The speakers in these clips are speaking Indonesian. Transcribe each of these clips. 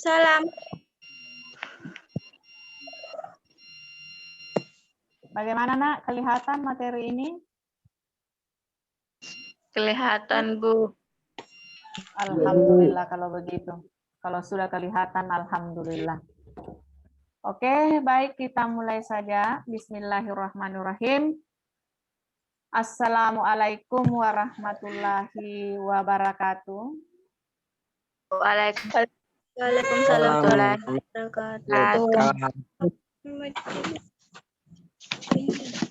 Salam. Bagaimana nak kelihatan materi ini? Kelihatan, Bu. Alhamdulillah kalau begitu. Kalau sudah kelihatan, alhamdulillah. Oke, baik kita mulai saja. Bismillahirrahmanirrahim. Assalamualaikum warahmatullahi wabarakatuh. Waalaikumsalam warahmatullahi wabarakatuh.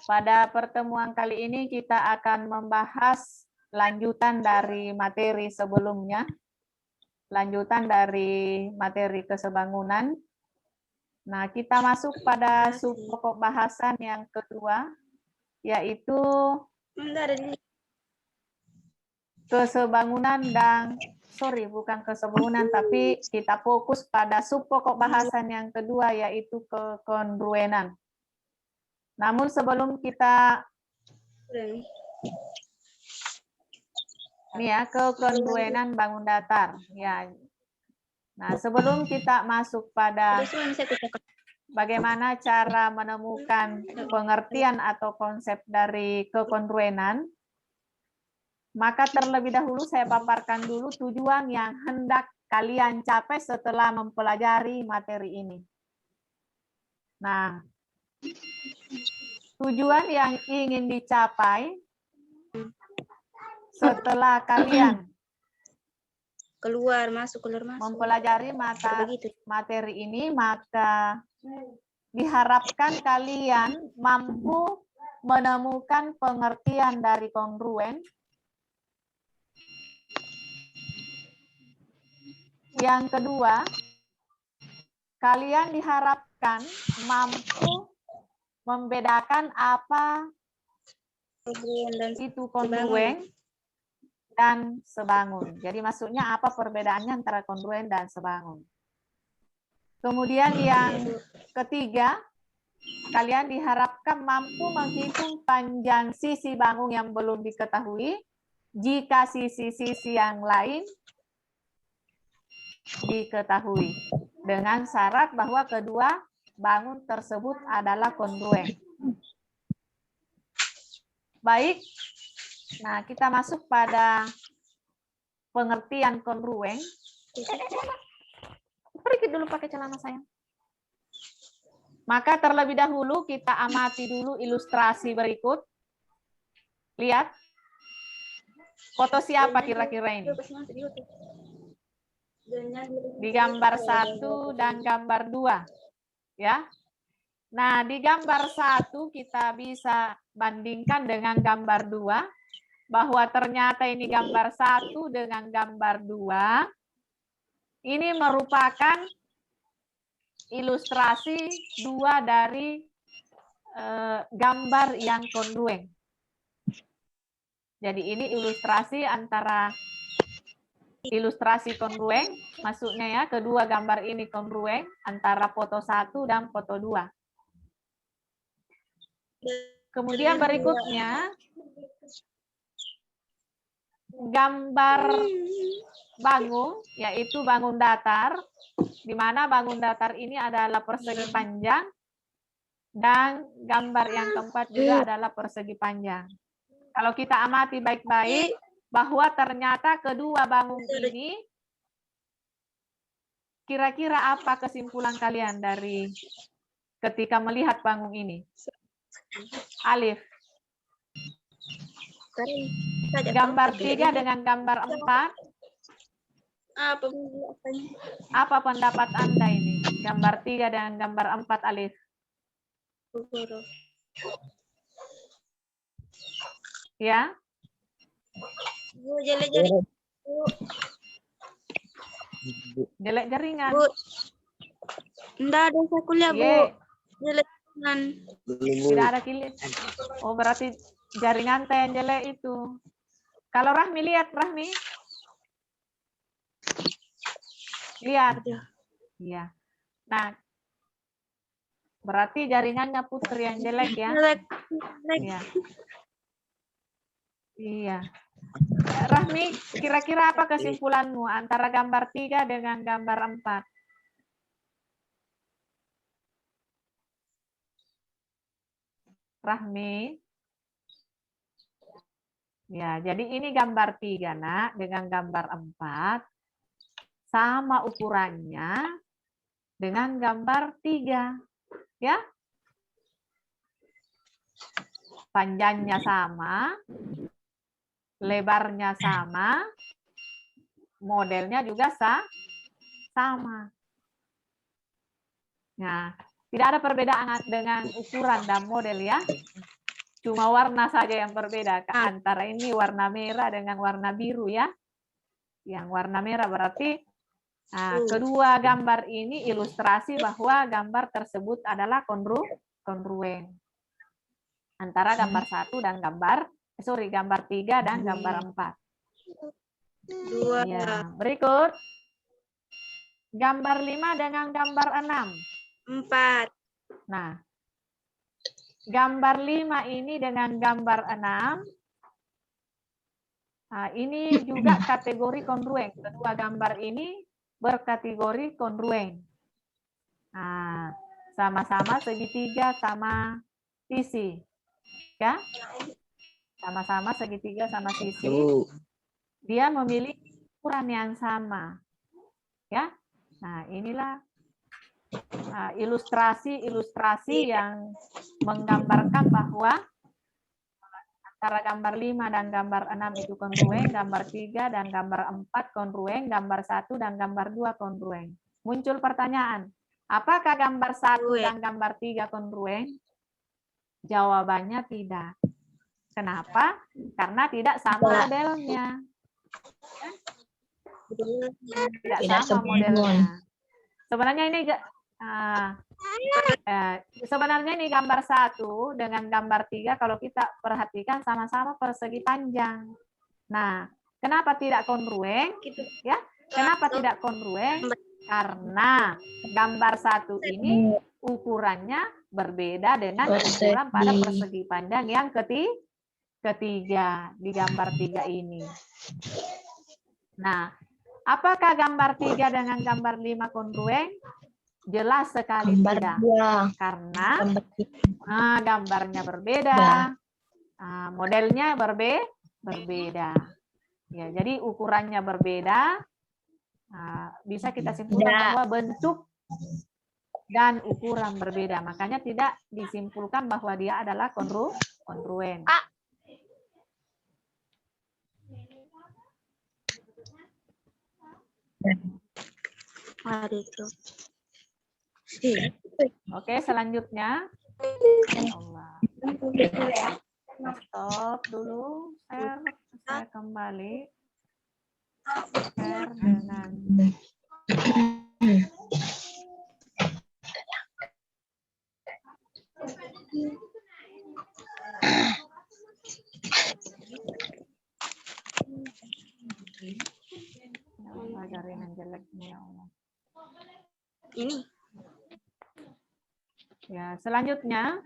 Pada pertemuan kali ini kita akan membahas lanjutan dari materi sebelumnya, lanjutan dari materi kesebangunan. Nah, kita masuk pada sub pokok bahasan yang kedua, yaitu kesebangunan dan, bukan kesebangunan, tapi kita fokus pada sub pokok bahasan yang kedua, yaitu kekongruenan. Namun sebelum kita kekongruenan bangun datar, ya. Nah, sebelum kita masuk pada bagaimana cara menemukan pengertian atau konsep dari kekongruenan, maka terlebih dahulu saya paparkan dulu tujuan yang hendak kalian capai setelah mempelajari materi ini. Nah, tujuan yang ingin dicapai setelah kalian keluar masuk mempelajari materi ini, maka diharapkan kalian mampu menemukan pengertian dari kongruen. Yang kedua, kalian diharapkan mampu membedakan apa itu kongruen dan sebangun. Jadi maksudnya apa perbedaannya antara kongruen dan sebangun. Kemudian yang ketiga, kalian diharapkan mampu menghitung panjang sisi bangun yang belum diketahui jika sisi-sisi yang lain diketahui, dengan syarat bahwa kedua bangun tersebut adalah kongruen. Baik, nah kita masuk pada pengertian kongruen. Pergi dulu pakai celana sayang. Maka terlebih dahulu kita amati dulu ilustrasi berikut. Lihat. Foto siapa kira-kira ini? Di gambar 1 dan gambar 2. Ya. Nah, di gambar 1 kita bisa bandingkan dengan gambar 2, bahwa ternyata ini gambar 1 dengan gambar 2, ini merupakan ilustrasi 2 dari gambar yang kongruen. Jadi ini ilustrasi antara ilustrasi kongruen, maksudnya ya, kedua gambar ini kongruen antara foto 1 dan foto 2. Kemudian berikutnya, gambar bangun, yaitu bangun datar, di mana bangun datar ini adalah persegi panjang, dan gambar yang keempat juga adalah persegi panjang. Kalau kita amati baik-baik, bahwa ternyata kedua bangun ini, kira-kira apa kesimpulan kalian dari ketika melihat bangun ini? Alif. Gambar 3 dengan gambar 4. Apa pendapat Anda ini? Gambar 3 dan gambar 4, Alif. Ya. Bu, jelek-jelek. Jelek jaringan. Bu. Enggak ada saya kuliah, Bu. Jelek jaringan. Tidak ada kilit. Oh, berarti jaringan teh yang jelek itu. Kalau Rahmi, lihat Rahmi. Lihat. Iya. Nah, Berarti jaringannya Putri yang jelek ya. Jelek. Iya. Iya. Rahmi, kira-kira apa kesimpulanmu antara gambar 3 dengan gambar 4? Rahmi. Ya, jadi ini gambar 3, Nak, dengan gambar 4. Sama ukurannya dengan gambar 3. Ya. Panjangnya sama, lebarnya sama, modelnya juga sama. Nah, tidak ada perbedaan dengan ukuran dan model ya. Cuma warna saja yang berbeda. Antara ini warna merah dengan warna biru ya. Yang warna merah berarti kedua gambar ini ilustrasi bahwa gambar tersebut adalah kongruen. Antara gambar 1 dan gambar 3 dan gambar 4. Ya, berikut. Gambar 5 dengan gambar 6. 4. Nah, gambar 5 ini dengan gambar 6. Nah, ini juga kategori kongruen. Kedua gambar ini berkategori kongruen. Nah, sama-sama segitiga sama sisi. Ya. Sama-sama segitiga sama sisi. Dia memiliki ukuran yang sama. Ya. Nah, inilah ilustrasi yang menggambarkan bahwa antara gambar 5 dan gambar 6 itu kongruen, gambar 3 dan gambar 4 kongruen, gambar 1 dan gambar 2 kongruen. Muncul pertanyaan, apakah gambar 1 dan gambar 3 kongruen? Jawabannya tidak. Kenapa? Karena tidak sama modelnya. Tidak sama modelnya. Sebenarnya ini gambar 1 dengan gambar 3 kalau kita perhatikan sama-sama persegi panjang. Nah, kenapa tidak kongruen? Ya, kenapa tidak kongruen? Karena gambar 1 ini ukurannya berbeda dengan ukuran pada persegi panjang yang ketiga di gambar 3 ini. Nah, apakah gambar 3 dengan gambar 5 kongruen? Jelas sekali tidak. Karena gambarnya berbeda, modelnya berbeda. Ya, jadi ukurannya berbeda. Bisa kita simpulkan bahwa bentuk dan ukuran berbeda. Makanya tidak disimpulkan bahwa dia adalah kongruen. Oke, selanjutnya. Allah. Stop dulu. Saya kembali. Share dengan jaringan jeleknya, ya Allah. Ini. Ya, selanjutnya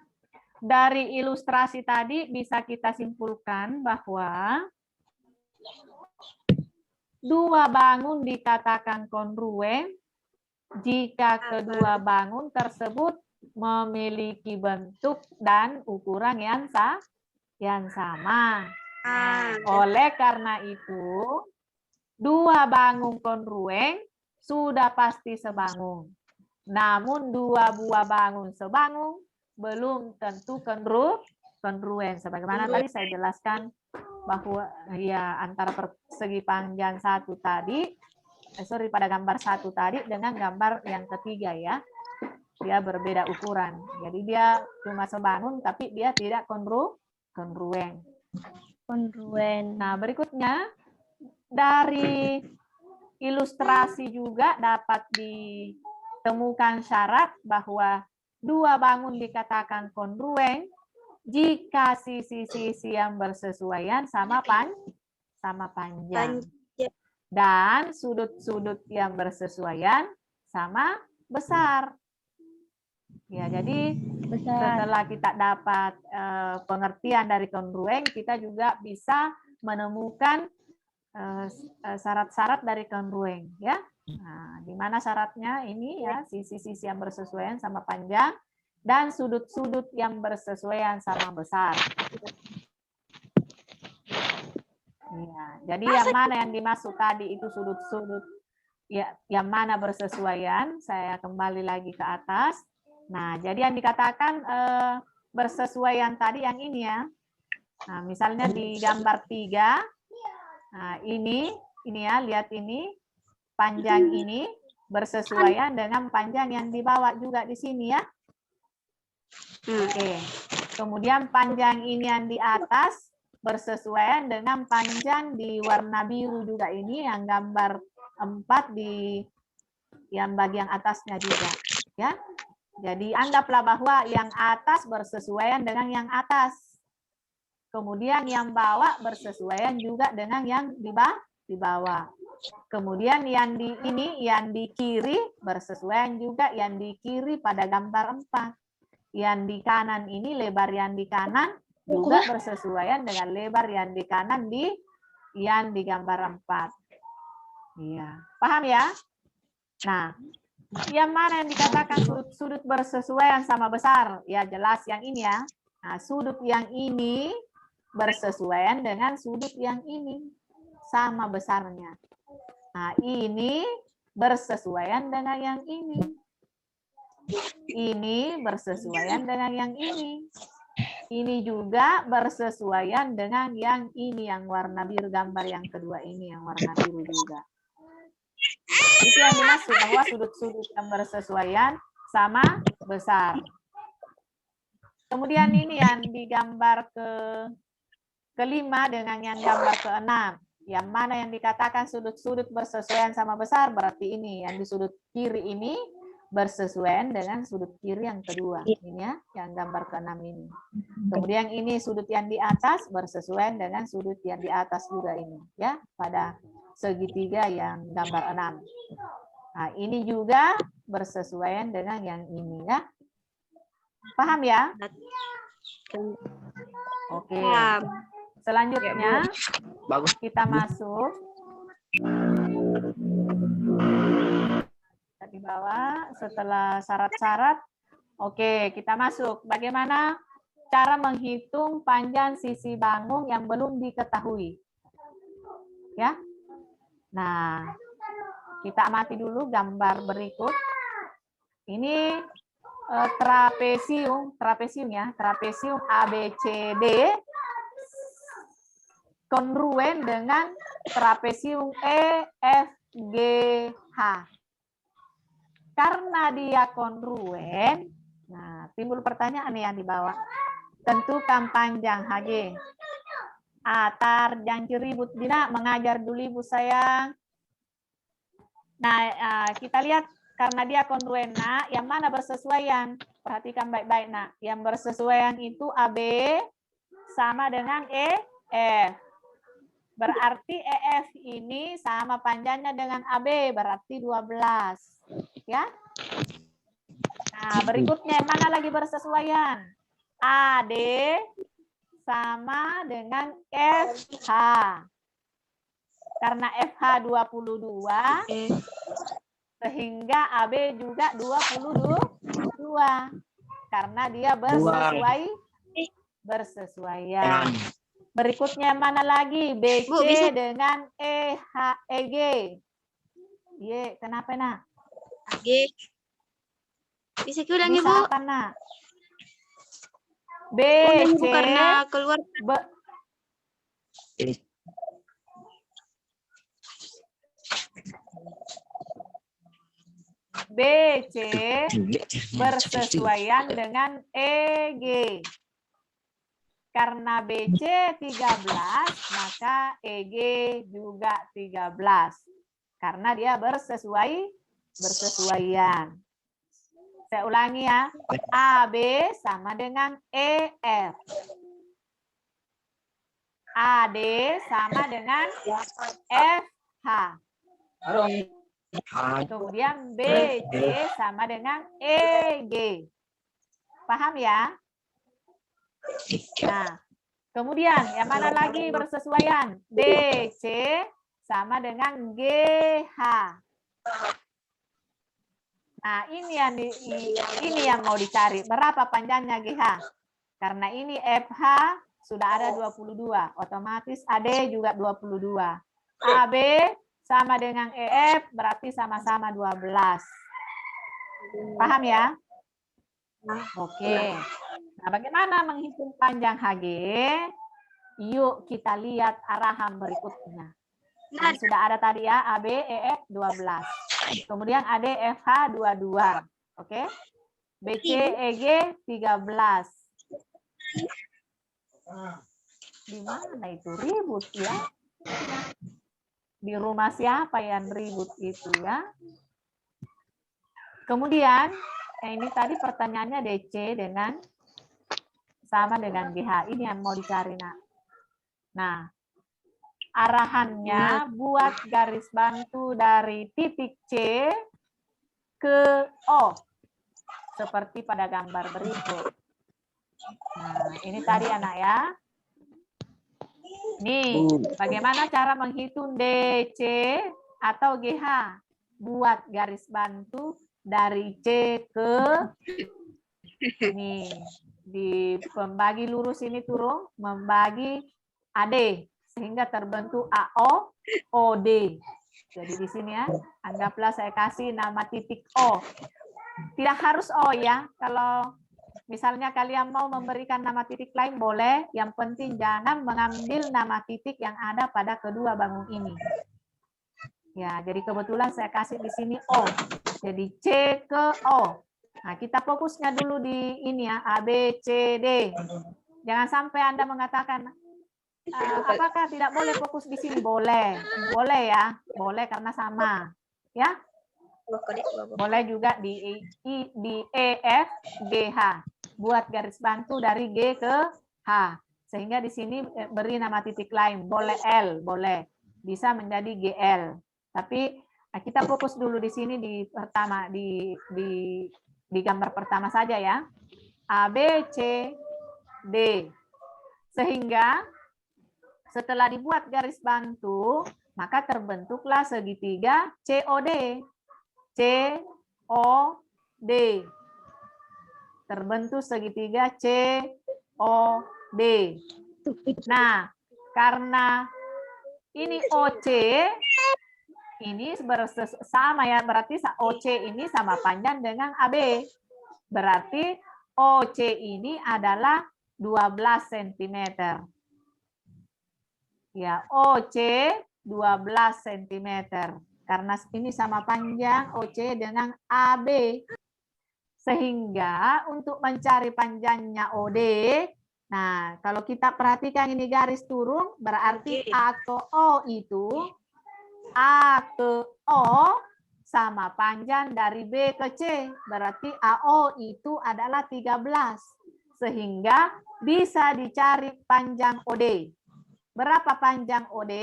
dari ilustrasi tadi bisa kita simpulkan bahwa dua bangun dikatakan kongruen jika kedua bangun tersebut memiliki bentuk dan ukuran yang sama. Oleh karena itu, dua bangun kongruen sudah pasti sebangun. Namun dua buah bangun sebangun belum tentu kongruen. Sebagaimana tadi saya jelaskan bahwa ya antara persegi panjang satu tadi, pada gambar 1 tadi dengan gambar yang ketiga ya, dia berbeda ukuran. Jadi dia cuma sebangun tapi dia tidak kongruen. Nah, berikutnya dari ilustrasi juga dapat ditemukan syarat bahwa dua bangun dikatakan kongruen jika sisi-sisi yang bersesuaian sama panjang dan sudut-sudut yang bersesuaian sama besar. Ya, jadi Besar. setelah kita dapat pengertian dari kongruen, kita juga bisa menemukan syarat-syarat dari kongruen, ya. Nah, di mana syaratnya ini ya, sisi-sisi yang bersesuaian sama panjang dan sudut-sudut yang bersesuaian sama besar. Ya, jadi yang mana yang dimaksud tadi itu sudut-sudut ya, yang mana bersesuaian, saya kembali lagi ke atas. Nah, jadi yang dikatakan bersesuaian tadi yang ini ya. Nah, misalnya di gambar 3, nah ini ya, lihat ini, panjang ini bersesuaian dengan panjang yang di bawah juga di sini ya. Oke. Kemudian panjang ini yang di atas bersesuaian dengan panjang di warna biru juga ini yang gambar 4 di yang bagian atasnya juga ya. Jadi anggaplah bahwa yang atas bersesuaian dengan yang atas. Kemudian yang bawah bersesuaian juga dengan yang di bawah. Kemudian yang di ini yang di kiri bersesuaian juga yang di kiri pada gambar 4. Yang di kanan ini lebar yang di kanan juga bersesuaian dengan lebar yang di kanan yang di gambar 4. Iya, paham ya? Nah, yang mana yang dikatakan sudut-sudut bersesuaian sama besar? Ya, jelas yang ini ya. Nah, sudut yang ini bersesuaian dengan sudut yang ini sama besarnya. Nah, ini bersesuaian dengan yang ini. Ini bersesuaian dengan yang ini. Ini juga bersesuaian dengan yang ini, yang warna biru gambar yang kedua ini, yang warna biru juga. Itu yang dimaksud bahwa sudut-sudut yang bersesuaian sama besar. Kemudian ini yang digambar kelima dengan yang gambar ke-6. Yang mana yang dikatakan sudut-sudut bersesuaian sama besar, berarti ini yang di sudut kiri ini bersesuaian dengan sudut kiri yang kedua. Ini ya, yang gambar ke-6 ini. Kemudian ini sudut yang di atas bersesuaian dengan sudut yang di atas juga ini. Ya, pada segitiga yang gambar 6. Nah, ini juga bersesuaian dengan yang ini ya. Paham ya? Oke. Selanjutnya kita masuk di bawah setelah syarat-syarat. Oke, kita masuk. Bagaimana cara menghitung panjang sisi bangun yang belum diketahui? Ya. Nah, kita amati dulu gambar berikut. Ini trapesium ya, trapesium ABCD kongruen dengan trapesium EFGH. Karena dia kongruen, nah timbul pertanyaan yang di bawah. Tentukan panjang HG. Atar jangan ribut Dina, mengajar dulu Ibu sayang. Nah, kita lihat karena dia kongruen, nah, yang mana bersesuaian? Perhatikan baik-baik, nah. Yang bersesuaian itu AB sama dengan EF. Berarti EF ini sama panjangnya dengan AB, berarti 12. Ya. Nah, berikutnya yang mana lagi bersesuaian? AD sama dengan FH. Karena FH 22, sehingga AB juga 22. Karena dia bersesuaian. Berikutnya mana lagi? BC Bu, dengan EG. Ye, kenapa nak? AG. Bisa ulangi Bu? Apa nak? BC karena keluar. BC bersesuaian dengan EG. Karena BC 13, maka EG juga 13. Karena dia bersesuaian. Saya ulangi ya. AB sama dengan EF. AD sama dengan FH. Kemudian BC sama dengan EG. Paham ya? Nah, kemudian yang mana lagi bersesuaian? DC sama dengan GH. Nah, ini yang mau dicari. Berapa panjangnya GH? Karena ini FH sudah ada 22. Otomatis AD juga 22. AB sama dengan EF berarti sama-sama 12. Paham ya? Oke. Nah, bagaimana menghitung panjang HG? Yuk kita lihat arahan berikutnya. Ini sudah ada tadi ya, AB, EF 12. Kemudian AD, FH 22. Oke. BC, EG 13. Di mana itu ribut ya? Di rumah siapa yang ribut itu ya? Kemudian, ini tadi pertanyaannya DC dengan sama dengan GH. Ini yang mau dicari, nak. Nah, arahannya buat garis bantu dari titik C ke O. Seperti pada gambar berikut. Nah, ini tadi anak ya. Nih, bagaimana cara menghitung DC atau GH? Buat garis bantu dari C ke nih di pembagi lurus ini turun membagi AD sehingga terbentuk AO OD. Jadi di sini ya, anggaplah saya kasih nama titik O. Tidak harus O ya. Kalau misalnya kalian mau memberikan nama titik lain boleh, yang penting jangan mengambil nama titik yang ada pada kedua bangun ini. Ya, jadi kebetulan saya kasih di sini O. Jadi C ke O. Nah, kita fokusnya dulu di ini ya, A, B, C, D. Jangan sampai Anda mengatakan, apakah tidak boleh fokus di sini? Boleh. Boleh ya. Boleh karena sama. Ya. Boleh juga di E, F, G, H. Buat garis bantu dari G ke H. Sehingga di sini beri nama titik lain. Boleh L, boleh. Bisa menjadi GL. Tapi kita fokus dulu di sini di pertama di gambar pertama saja ya. A, B, C, D. Sehingga setelah dibuat garis bantu, maka terbentuklah segitiga COD. COD. Terbentuk segitiga COD. Nah, karena ini OC, ini sama ya, berarti OC ini sama panjang dengan AB. Berarti OC ini adalah 12 cm. Ya, OC 12 cm. Karena ini sama panjang OC dengan AB. Sehingga untuk mencari panjangnya OD, nah kalau kita perhatikan ini garis turun, berarti A ke O itu, A ke O sama panjang dari B ke C. Berarti AO itu adalah 13. Sehingga bisa dicari panjang OD. Berapa panjang OD?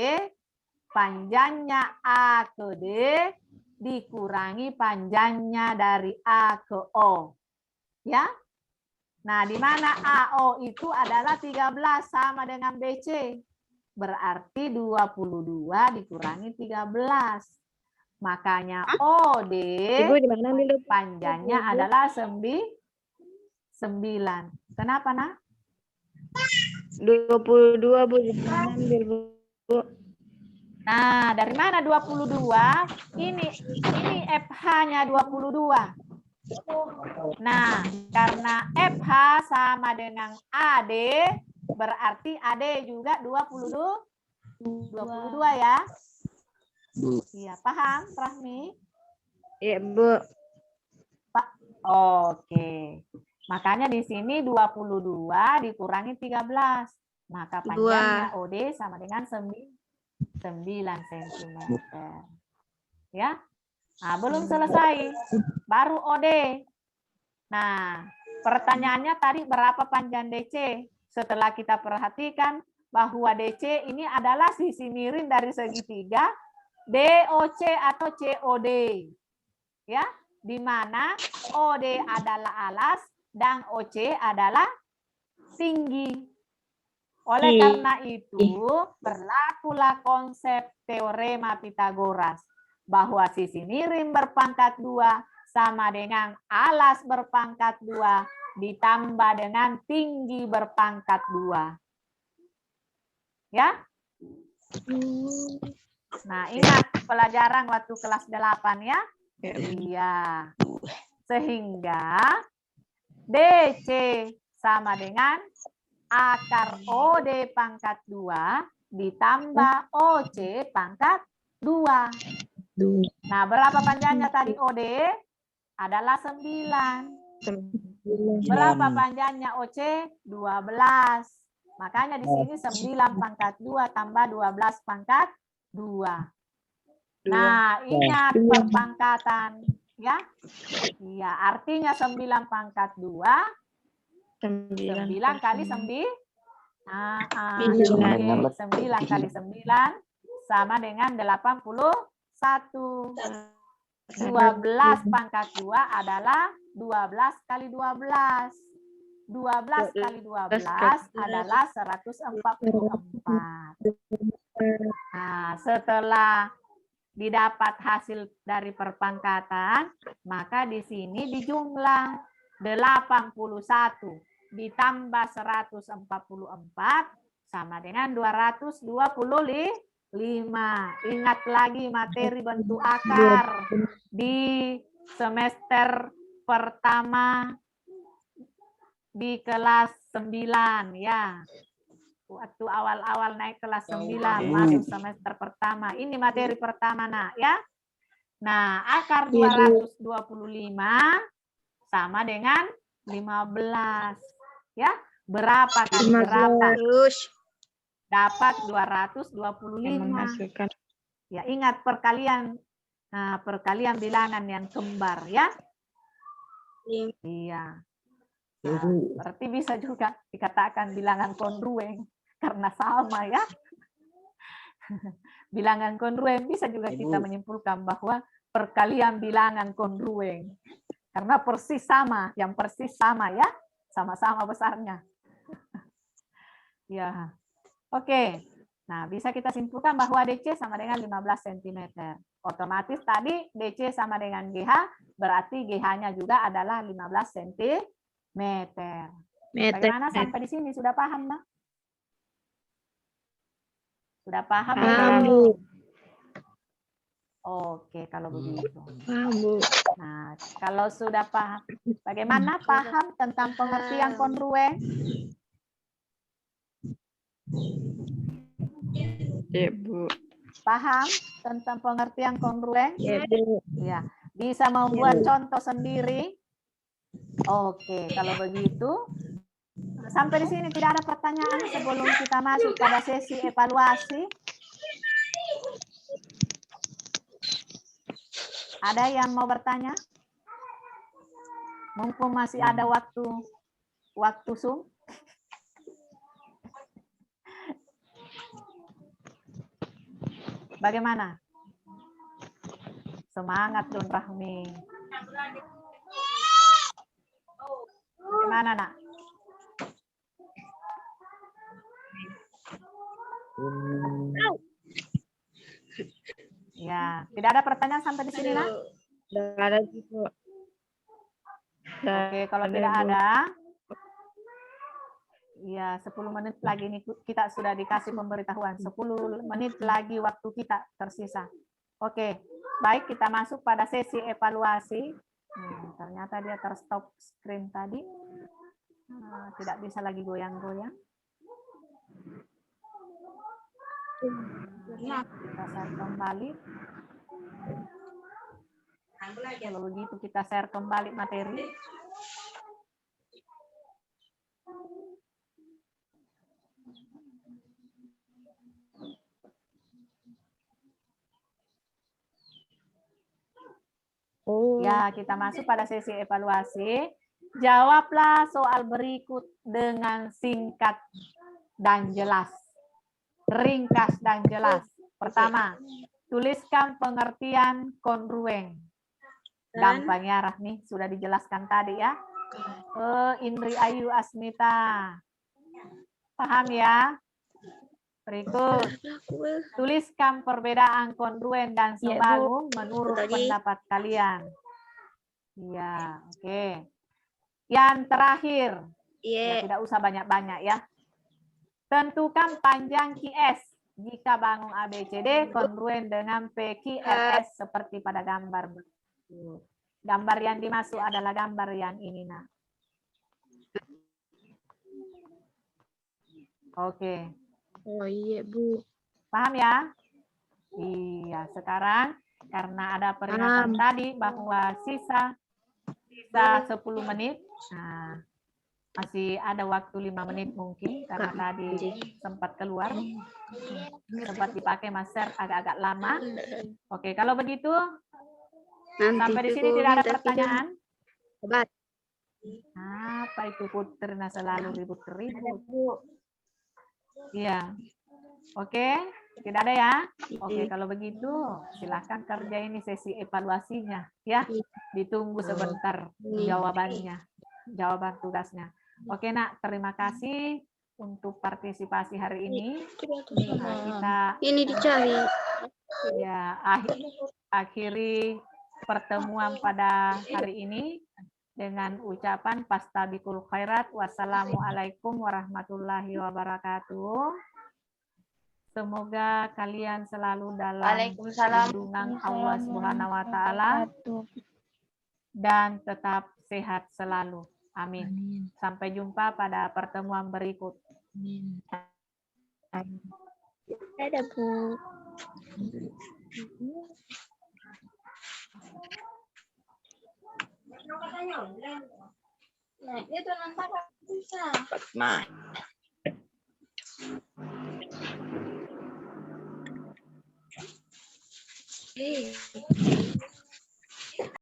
Panjangnya A ke D dikurangi panjangnya dari A ke O. Ya. Nah, di mana AO itu adalah 13 sama dengan BC. Berarti 22 dikurangi 13. Makanya OD panjangnya adalah 9. Kenapa, nak? 22, Bu. Ambil, Bu. Nah, dari mana 22? Ini FH-nya 22. Nah, karena FH sama dengan AD, berarti AD juga 22 ya? Iya, paham, Rahmi? Iya, Bu. Pak. Oke. Makanya di sini 22 dikurangi 13. Maka panjangnya OD sama dengan 9 cm. Ya. Nah, belum selesai. Baru OD. Nah, pertanyaannya tadi berapa panjang DC? Setelah kita perhatikan bahwa DC ini adalah sisi miring dari segitiga DOC atau COD. Ya, di mana OD adalah alas, dan OC adalah tinggi. Oleh karena itu, berlakulah konsep teorema Pitagoras bahwa sisi miring berpangkat 2 sama dengan alas berpangkat 2 ditambah dengan tinggi berpangkat 2. Ya? Nah, ingat pelajaran waktu kelas 8 ya? Iya. Sehingga DC sama dengan akar OD pangkat 2 ditambah OC pangkat 2. Nah, berapa panjangnya tadi OD? Adalah 9. Berapa panjangnya OC? 12. Makanya di sini 9 pangkat 2 tambah 12 pangkat 2. Nah, ingat perpangkatan ya. Iya, artinya 9 pangkat 2 9 kali 9. 9 kali 9 sama dengan 81. 12 pangkat 2 adalah 12 kali 12. 12 kali 12 adalah 144. Nah, setelah didapat hasil dari perpangkatan, maka di sini dijumlah 81 ditambah 144 sama dengan 225. Ingat lagi materi bentuk akar di semester pertama di kelas 9 ya. Waktu awal-awal naik kelas 9 masuk semester pertama. Ini materi pertama nak ya. Nah, akar 225 sama dengan 15. Ya, berapa kali berapa? Dapat 225. Ya, ingat perkalian bilangan yang kembar ya. Iya. Nah, berarti bisa juga dikatakan bilangan kongruen karena sama ya. Bilangan kongruen bisa juga kita menyimpulkan bahwa perkalian bilangan kongruen karena persis sama, yang persis sama ya, sama-sama besarnya. Ya, oke. Nah, bisa kita simpulkan bahwa DC sama dengan 15 cm. Otomatis tadi DC sama dengan GH, berarti GH-nya juga adalah 15 cm. Bagaimana sampai di sini? Sudah paham, Nak? Sudah paham? Bu. Oke, kalau begitu. Paham, Bu. Nah, kalau sudah paham, bagaimana paham tentang pengertian kongruen? Ya, Bu. Paham tentang pengertian kongruen? Ya, Bu. Ya, bisa membuat contoh sendiri. Oke, kalau begitu sampai di sini tidak ada pertanyaan sebelum kita masuk pada sesi evaluasi. Ada yang mau bertanya? Mumpung masih ada waktu Zoom. Bagaimana? Semangat Don Rahmi. Gimana, Nak? Ya, tidak ada pertanyaan sampai di sini, Nak? Tidak ada juga. Oke, kalau tidak ada, ya 10 menit lagi ini kita sudah dikasih pemberitahuan. 10 menit lagi waktu kita tersisa. Oke, baik kita masuk pada sesi evaluasi. Ternyata dia terstop screen tadi. Tidak bisa lagi goyang-goyang. Kita share kembali. Kalau begitu kita share kembali materi. Ya, kita masuk pada sesi evaluasi. Jawablah soal berikut dengan singkat dan jelas. Ringkas dan jelas. Pertama, tuliskan pengertian kongruen. Gampang ya, Rahmi. Sudah dijelaskan tadi ya. Indri Ayu Asmita. Paham ya? Berikut. Tuliskan perbedaan kongruen dan Iya, Bu. sebangun menurut Tadi. pendapat kalian. Iya, oke. Yang terakhir. Ya, Iya. tidak usah banyak-banyak ya. Tentukan panjang QS jika bangun ABCD kongruen dengan PQRS seperti pada gambar. Gambar yang dimaksud adalah gambar yang ini, nah. Oke. Oh iya, Bu. Paham ya? Iya, sekarang karena ada peringatan tadi bahwa sisa 10 menit. Nah, masih ada waktu 5 menit mungkin karena tadi sempat keluar. Sempat dipakai master agak-agak lama. Oke, kalau begitu sampai di sini tidak ada pertanyaan. Obat. Apa itu Putri? Nah, selalu ribut-ribut. Iya. Oke, tidak ada ya? Oke, kalau begitu silahkan kerjain ini sesi evaluasinya ya. Ditunggu sebentar jawabannya, jawaban tugasnya. Oke, Nak, terima kasih untuk partisipasi hari ini. Nah, kita Ini dicari. ya akhiri pertemuan pada hari ini dengan ucapan fastabiqul khairat. Wassalamualaikum warahmatullahi wabarakatuh. Semoga kalian selalu dalam lindungan Allah Subhanahu wa taala dan tetap sehat selalu. Amin. Sampai jumpa pada pertemuan berikut. Ada, Bu. Nah, itu nanti bisa. Nah. Hey.